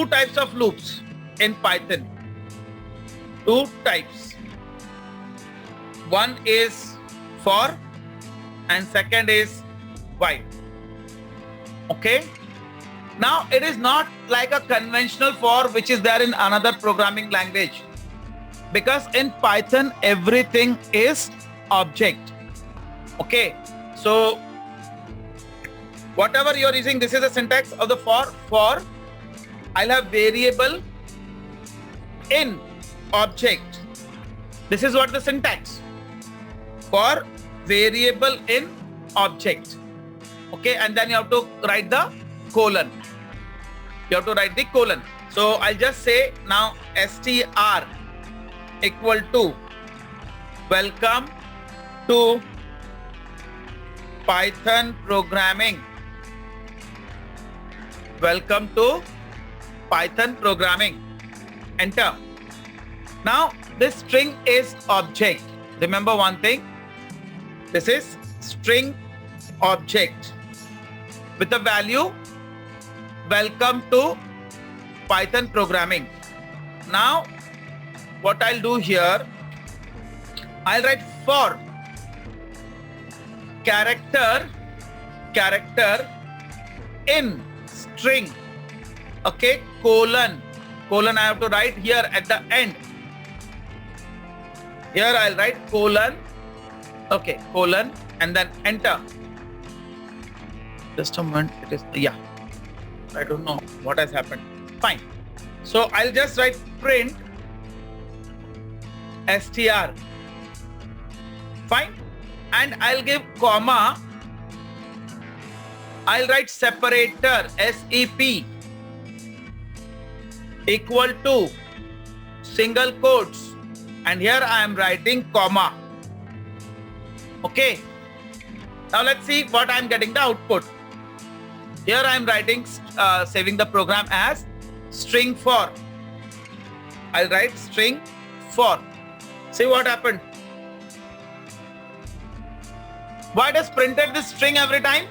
two types of loops in Python. Two types. One is for and second is while. Okay. Now it is not like a conventional for which is there in another programming language, because in Python everything is object. Okay. So whatever you are using, this is the syntax of the for. For I'll have variable in object. This is what the syntax for variable in object. Okay, and then you have to write the colon. You have to write the colon. So I'll just say now str equal to welcome to Python programming. Welcome to Python programming. Enter. Now this string is object. Remember one thing. This is string object with the value welcome to Python programming. Now what I'll do here, I'll write for character in string. Okay, colon I have to write here at the end. Here I'll write colon. Okay, colon and then enter. Just a moment, it is, yeah, I don't know what has happened. Fine. So I'll just write print str. Fine. And I'll give comma. I'll write separator SEP equal to single quotes. And here I am writing comma. Okay. Now let's see what I am getting the output. Here I am writing, saving the program as string for. I'll write string for. See what happened. Why does printed this string every time?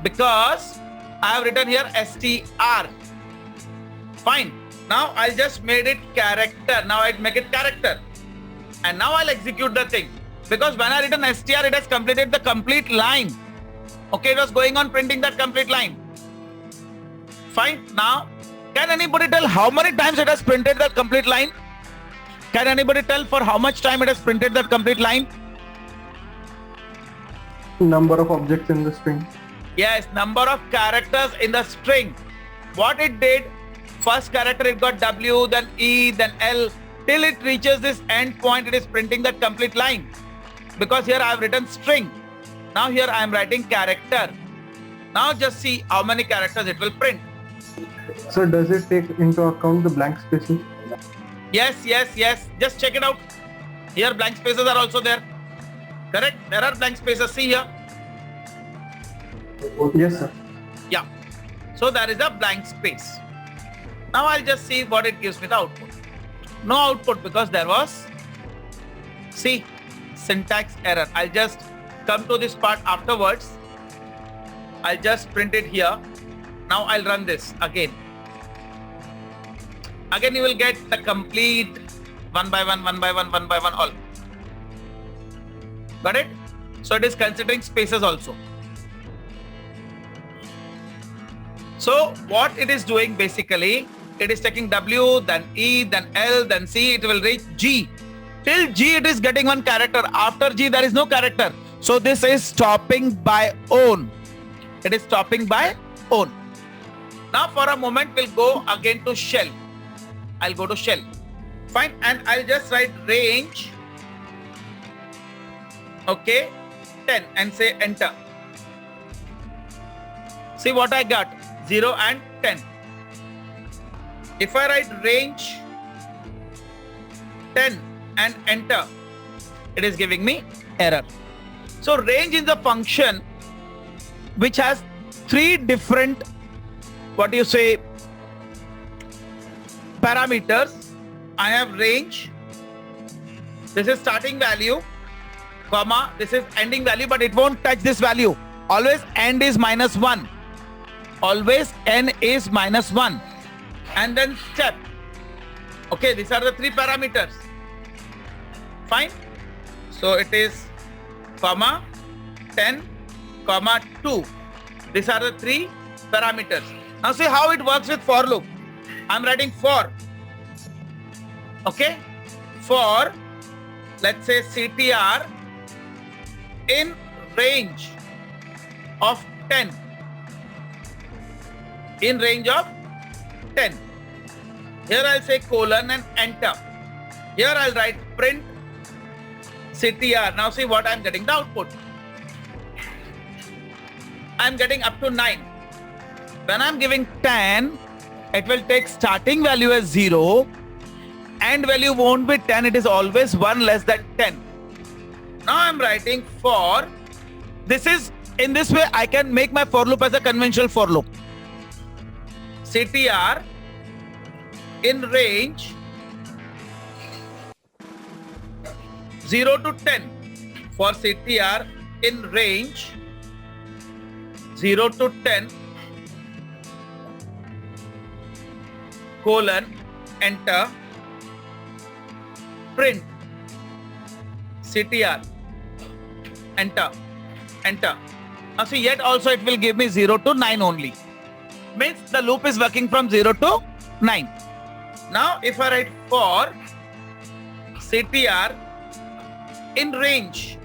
Because I have written here str. Fine. Now I'll just made it character. Now I'll make it character. And now I'll execute the thing. Because when I written str, it has completed the complete line. Okay, it was going on printing that complete line. Fine. Now, can anybody tell how many times it has printed that complete line? Can anybody tell for how much time it has printed that complete line? Number of objects in the string. Yes, number of characters in the string. What it did, first character it got W, then E, then L, till it reaches this end point, it is printing that complete line. Because here I have written string. Now here I am writing character. Now just see how many characters it will print. So does it take into account the blank spaces? Yes. Just check it out. Here blank spaces are also there. Correct? There are blank spaces. See here. Yes, sir. Yeah. So there is a blank space. Now I'll just see what it gives me the output. No output because there was, see, syntax error. I'll just come to this part afterwards. I'll just print it here. Now I'll run this again. Again you will get the complete one by one all. Got it? So it is considering spaces also. So what it is doing basically, it is taking W, then E, then L, then C, it will reach G. Till G it is getting one character. After G there is no character. So this is stopping by own. It is stopping by own. Now for a moment we'll go again to shell. I'll go to shell. Fine. And I'll just write range. Okay. 10 and say enter. See what I got. 0 and 10. If I write range 10 and enter, it is giving me error. So range is a function which has three different, what do you say, parameters. I have range. This is starting value, comma, this is ending value, but it won't touch this value. Always end is -1. always n is -1, and then step. Okay, these are the 3 parameters. Fine. So it is comma 10, comma 2. These are the 3 parameters. Now see how it works with for loop. I'm writing for. Okay, for, let's say, CTR in range of 10. In range of 10. Here I'll say colon and enter. Here I'll write print CTR. Now see what I'm getting the output. I'm getting up to 9. When I'm giving 10, it will take starting value as 0. End value won't be 10. It is always 1 less than 10. Now I'm writing for. This is, in this way, I can make my for loop as a conventional for loop. CTR in range 0 to 10. For CTR in range 0 to 10, colon, enter, print CTR, enter, enter. Now see, yet also it will give me 0 to 9 only. Means the loop is working from 0 to 9. Now if I write for CTR in range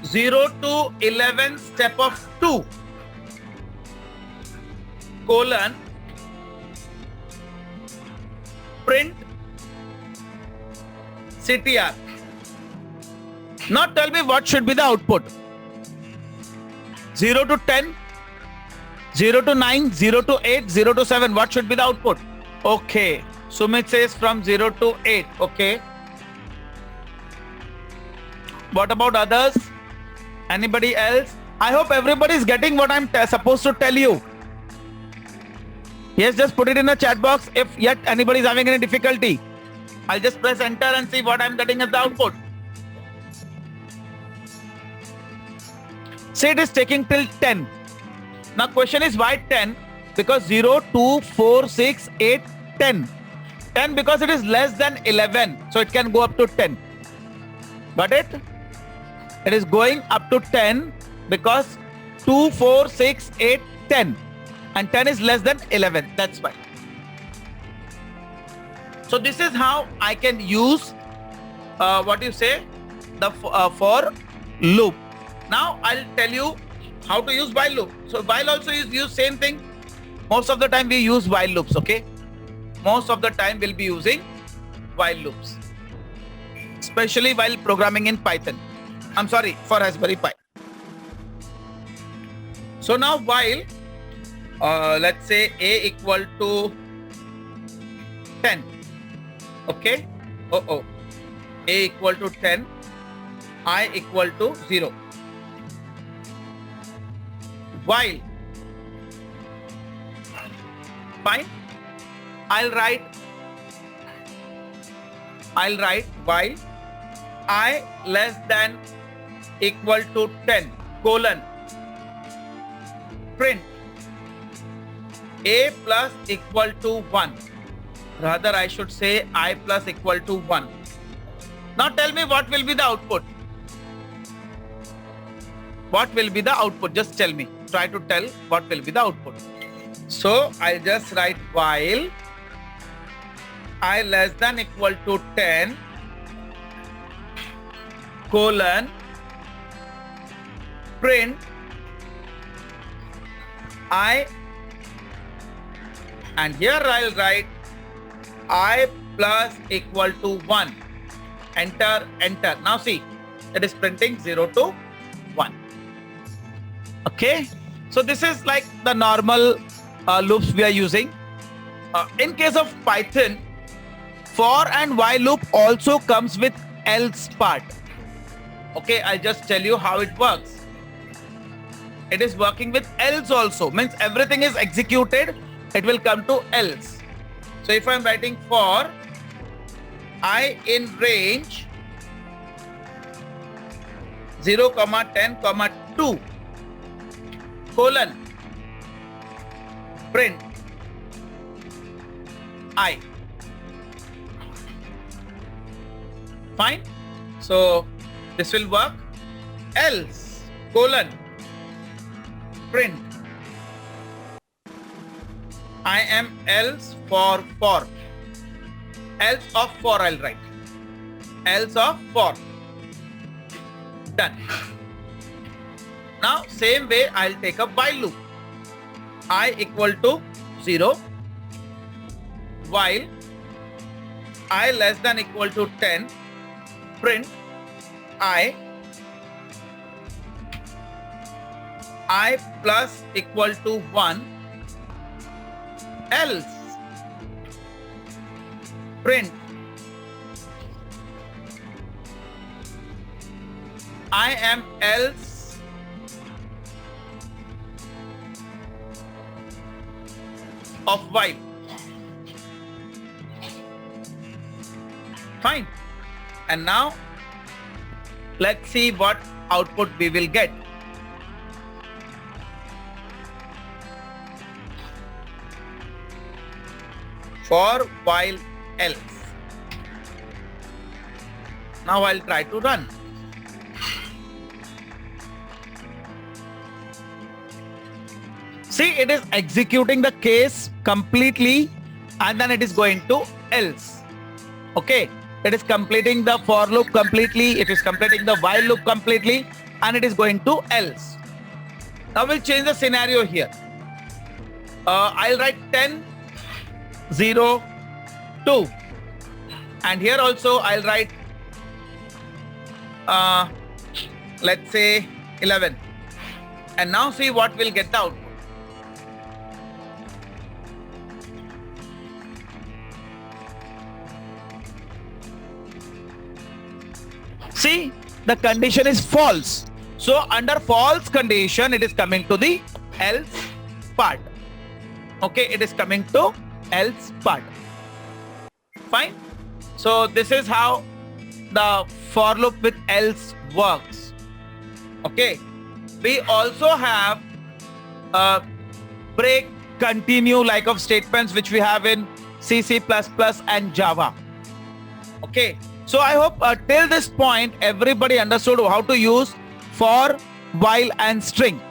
0 to 11 step of 2, colon, print CTR. Now tell me what should be the output. 0 to 10, 0 to 9, 0 to 8, 0 to 7. What should be the output? Okay. Sumit says from 0 to 8. Okay. What about others? Anybody else? I hope everybody is getting what I'm supposed to tell you. Yes, just put it in the chat box if yet anybody is having any difficulty. I'll just press enter and see what I'm getting as the output. Say it is taking till 10. Now question is why 10? Because 0, 2, 4, 6, 8, 10. 10 because it is less than 11. So it can go up to 10. Got it? It is going up to 10 because 2, 4, 6, 8, 10. And 10 is less than 11. That's why. So this is how I can use the for loop. Now I'll tell you how to use while loop. So while also use same thing. Most of the time we use while loops. Okay. Most of the time we'll be using while loops, especially while programming in Python. I'm sorry, for Raspberry Pi. So now while let's say a equal to 10. Okay. A equal to 10, I equal to 0. While, fine, I'll write while I less than equal to 10, colon, print a plus equal to 1. Rather, I should say I plus equal to 1. Now tell me what will be the output. What will be the output? Just tell me. Try to tell what will be the output. So I'll just write while I less than equal to 10, colon, print I, and here I'll write I plus equal to 1. Enter, enter. Now see, it is printing 0 to 1. Okay. So this is like the normal loops we are using. In case of Python, for and while loop also comes with else part. Okay, I'll just tell you how it works. It is working with else also. Means everything is executed, it will come to else. So if I'm writing for I in range 0, 10, 2, colon, print I. Fine. So this will work. Else colon print I am else for. Else of for I'll write. Else of for. Done. Now same way I'll take a while loop. I equal to 0 while I less than equal to 10 print I plus equal to 1 else print I am else of while. Fine. And now let's see what output we will get. For while else. Now I'll try to run. See, it is executing the case completely and then it is going to else. Okay, it is completing the for loop completely, it is completing the while loop completely, and it is going to else. Now we'll change the scenario here. I'll write 10, 0, 2, and here also I'll write let's say 11, and now see what will get the output. See, the condition is false. So under false condition, it is coming to the else part. Okay, it is coming to else part. Fine. So this is how the for loop with else works. Okay. We also have break, continue like of statements which we have in C, C++ and Java. Okay. So I hope till this point everybody understood how to use for, while and string.